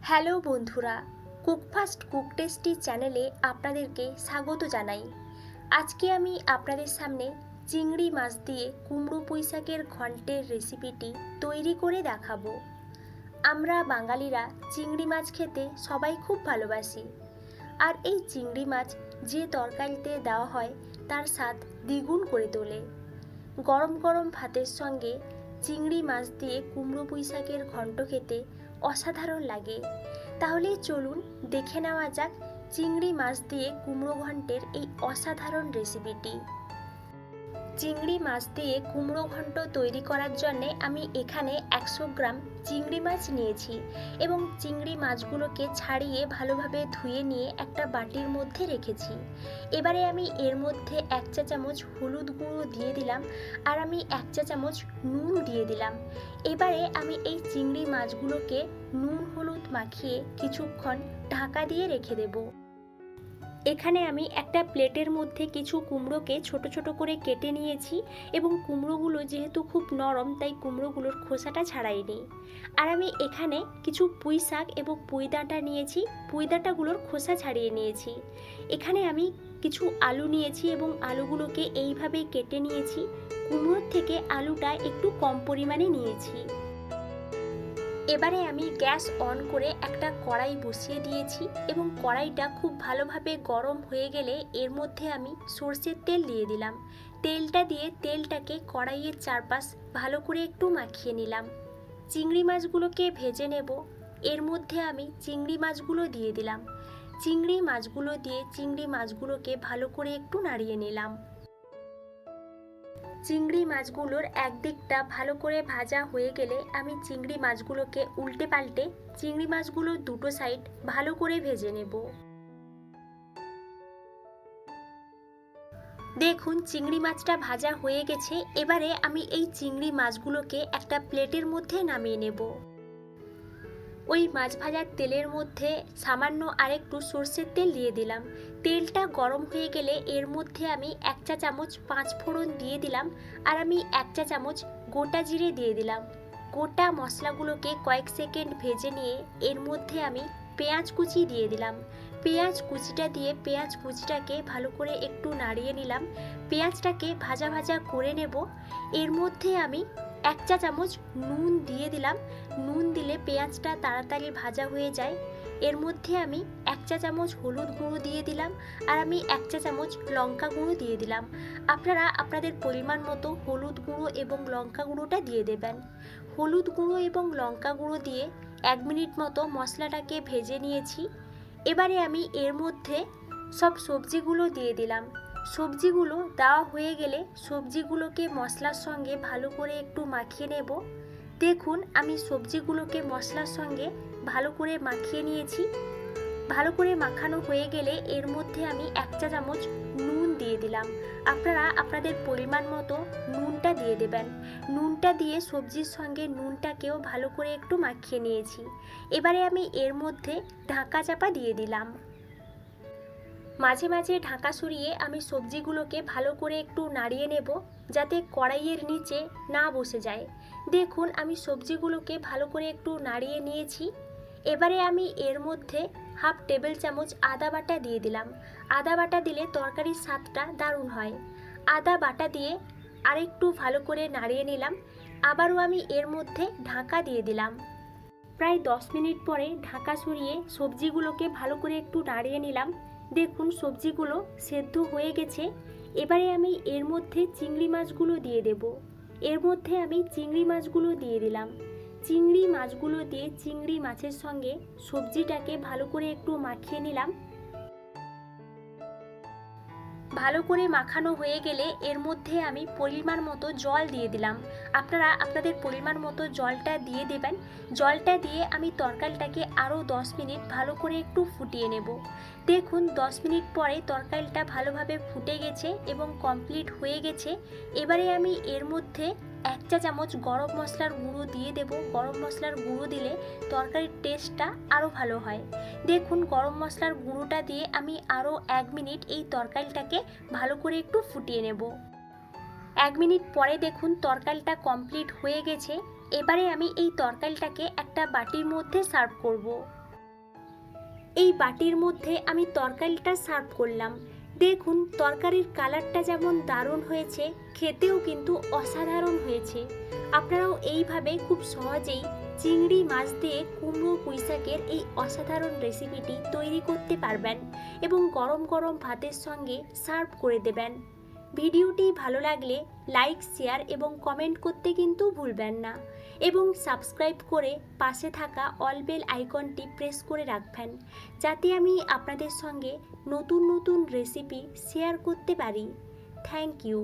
Hello বন্ধুরা, cook fast cook tasty চ্যানেলে আপনাদেরকে স্বাগত জানাই। আজকে আমি আপনাদের সামনে চিংড়ি মাছ দিয়ে কুমড়ো পুঁইশাকের ঘন্টের রেসিপিটি তৈরি করে দেখাবো। আমরা বাঙালিরা চিংড়ি মাছ খেতে সবাই খুব ভালোবাসি, আর এই চিংড়ি মাছ যে তরকারিতে দেওয়া হয় তার স্বাদ দ্বিগুণ করে তোলে। গরম গরম ভাতের সঙ্গে চিংড়ি মাছ দিয়ে কুমড়ো পুঁইশাকের ঘন্ট খেতে অসাধারণ লাগে। তাহলে চলুন দেখে নেওয়া যাক চিংড়ি মাছ দিয়ে কুমড়ো ঘন্টের এই অসাধারণ রেসিপিটি। চিংড়ি মাছ দিয়ে কুমড়ো ঘন্ট তৈরি করার জন্য আমি এখানে 100 গ্রাম চিংড়ি মাছ নিয়েছি এবং চিংড়ি মাছগুলোকে ছাড়িয়ে ভালোভাবে ধুয়ে নিয়ে একটা বাটির মধ্যে রেখেছি। এবারে আমি এর মধ্যে 1 চা চামচ হলুদ গুঁড়ো দিয়ে দিলাম আর আমি 1 চা চামচ নুন দিয়ে দিলাম। এবারে আমি এই চিংড়ি মাছগুলোকে নুন হলুদ মাখিয়ে কিছুক্ষণ ঢাকা দিয়ে রেখে দেবো। এখানে আমি একটা প্লেটের মধ্যে কিছু কুমড়োকে ছোট ছোট করে কেটে নিয়েছি এবং কুমড়োগুলো যেহেতু খুব নরম তাই কুমড়োগুলোর খোসাটা ছাড়াইনি। আর আমি এখানে কিছু পুঁই শাক এবং পুঁই ডাঁটা নিয়েছি, পুঁই ডাঁটাগুলোর খোসা ছাড়িয়ে নিয়েছি। এখানে আমি কিছু আলু নিয়েছি এবং আলুগুলোকে এইভাবেই কেটে নিয়েছি। কুমড়োর থেকে আলুটা একটু কম পরিমাণে নিয়েছি। এবারে আমি গ্যাস অন করে একটা কড়াই বসিয়ে দিয়েছি এবং কড়াইটা খুব ভালোভাবে গরম হয়ে গেলে এর মধ্যে আমি সরষের তেল দিয়ে দিলাম। তেলটা দিয়ে তেলটাকে কড়াইয়ের চারপাশ ভালো করে একটু মাখিয়ে নিলাম। চিংড়ি মাছগুলোকে ভেজে নেব। এর মধ্যে আমি চিংড়ি মাছগুলো দিয়ে দিলাম। চিংড়ি মাছগুলো দিয়ে চিংড়ি মাছগুলোকে ভালো করে একটু নাড়িয়ে নিলাম। চিংড়ি মাছগুলোর একদিকটা ভালো করে ভাজা হয়ে গেলে আমি চিংড়ি মাছগুলোকে উল্টে পাল্টে চিংড়ি মাছগুলোর দুটো সাইড ভালো করে ভেজে নেব। দেখুন চিংড়ি মাছটা ভাজা হয়ে গেছে। এবারে আমি এই চিংড়ি মাছগুলোকে একটা প্লেটের মধ্যে নামিয়ে নেব। ওই মাছ ভাজার তেলের মধ্যে সামান্য আরেকটু সরষের তেল দিয়ে দিলাম। তেলটা গরম হয়ে গেলে এর মধ্যে আমি 1 চা চামচ 5 ফোড়ন দিয়ে দিলাম আর আমি 1 চা চামচ গোটা জিরে দিয়ে দিলাম। গোটা মশলাগুলোকে কয়েক সেকেন্ড ভেজে নিয়ে এর মধ্যে আমি পেঁয়াজ কুচি দিয়ে দিলাম। পেঁয়াজ কুচিটা দিয়ে পেঁয়াজ কুচিটাকে ভালো করে একটু নাড়িয়ে নিলাম। পেঁয়াজটাকে ভাজা ভাজা করে নেব। এর মধ্যে আমি 1 চা চামচ নুন দিয়ে দিলাম। নুন দিলে পেঁয়াজটা তাড়াতাড়ি ভাজা হয়ে যায়। এর মধ্যে আমি 1 চা চামচ হলুদ গুঁড়ো দিয়ে দিলাম আর আমি 1 চা চামচ লঙ্কা গুঁড়ো দিয়ে দিলাম। আপনারা আপনাদের পরিমাণ মতো হলুদ গুঁড়ো এবং লঙ্কা গুঁড়োটা দিয়ে দেবেন। হলুদ গুঁড়ো এবং লঙ্কা গুঁড়ো দিয়ে 1 মিনিট মতো মশলাটাকে ভেজে নিয়েছি। এবারে আমি এর মধ্যে সব সবজিগুলো দিয়ে দিলাম। সবজিগুলো দেওয়া হয়ে গেলে সবজিগুলোকে মশলার সঙ্গে ভালো করে একটু মাখিয়ে নেব। দেখুন আমি সবজিগুলোকে মশলার সঙ্গে ভালো করে মাখিয়ে নিয়েছি। ভালো করে মাখানো হয়ে গেলে এর মধ্যে আমি 1 চা চামচ নুন দিয়ে দিলাম। আপনারা আপনাদের পরিমাণ মতো নুনটা দিয়ে দেবেন। নুনটা দিয়ে সবজির সঙ্গে নুনটাকেও ভালো করে একটু মাখিয়ে নিয়েছি। এবারে আমি এর মধ্যে ঢাকা চাপা দিয়ে দিলাম। মাঝে মাঝে ঢাকা সরিয়ে আমি সবজিগুলোকে ভালো করে একটু নাড়িয়ে নেব যাতে কড়াইয়ের নিচে না বসে যায়। দেখুন আমি সবজিগুলোকে ভালো করে একটু নাড়িয়ে নিয়েছি। এবারে আমি এর মধ্যে হাফ টেবিল চামচ আদা বাটা দিয়ে দিলাম। আদা বাটা দিলে তরকারির স্বাদটা দারুণ হয়। আদা বাটা দিয়ে আরেকটু ভালো করে নাড়িয়ে নিলাম। আবারও আমি এর মধ্যে ঢাকা দিয়ে দিলাম। প্রায় 10 মিনিট পরে ঢাকা সরিয়ে সবজিগুলোকে ভালো করে একটু নাড়িয়ে নিলাম। দেখুন সবজিগুলো সেদ্ধ হয়ে গেছে। এবারে আমি এর মধ্যে চিংড়ি মাছগুলো দিয়ে দেব। এর মধ্যে আমি চিংড়ি মাছগুলো দিয়ে দিলাম। চিংড়ি মাছগুলো দিয়ে চিংড়ি মাছের সঙ্গে সবজিটাকে ভালো করে একটু মাখিয়ে নিলাম। ভালো করে মাখানো হয়ে গেলে এর মধ্যে আমি পরিমাণ মতো জল দিয়ে দিলাম। আপনারা আপনাদের পরিমাণ মতো জলটা দিয়ে দেবেন। জলটা দিয়ে আমি তরকারিটাকে আরও 10 মিনিট ভালো করে একটু ফুটিয়ে নেব। দেখুন 10 মিনিট পরে তরকারিটা ভালোভাবে ফুটে গেছে এবং কমপ্লিট হয়ে গেছে। এবারে আমি এর মধ্যে 1 চা চামচ গরম মশলার গুঁড়ো দিয়ে দেব। গরম মশলার গুঁড়ো দিলে তরকারির টেস্টটা আরও ভালো হয়। দেখুন গরম মশলার গুঁড়োটা দিয়ে আমি আরও 1 মিনিট এই তরকারিটাকে ভালো করে একটু ফুটিয়ে নেব। 1 মিনিট পরে দেখুন তরকারিটা কমপ্লিট হয়ে গেছে। এবারে আমি এই তরকারিটাকে একটা বাটির মধ্যে সার্ভ করব। এই বাটির মধ্যে আমি তরকারিটা সার্ভ করলাম। দেখুন তরকারির কালারটা যেমন দারুণ হয়েছে, খেতেও কিন্তু অসাধারণ হয়েছে। আপনারাও এইভাবে খুব সহজেই চিংড়ি মাছ দিয়ে কুমড়ো পুঁইশাকের এই অসাধারণ রেসিপিটি তৈরি করতে পারবেন এবং গরম গরম ভাতের সঙ্গে সার্ভ করে দেবেন। ভিডিওটি ভালো লাগলে লাইক, শেয়ার এবং কমেন্ট করতে কিন্তু ভুলবেন না এবং সাবস্ক্রাইব করে পাশে থাকা অল বেল আইকনটি প্রেস করে রাখবেন, যাতে আমি আপনাদের সঙ্গে নতুন নতুন রেসিপি শেয়ার করতে পারি। Thank you.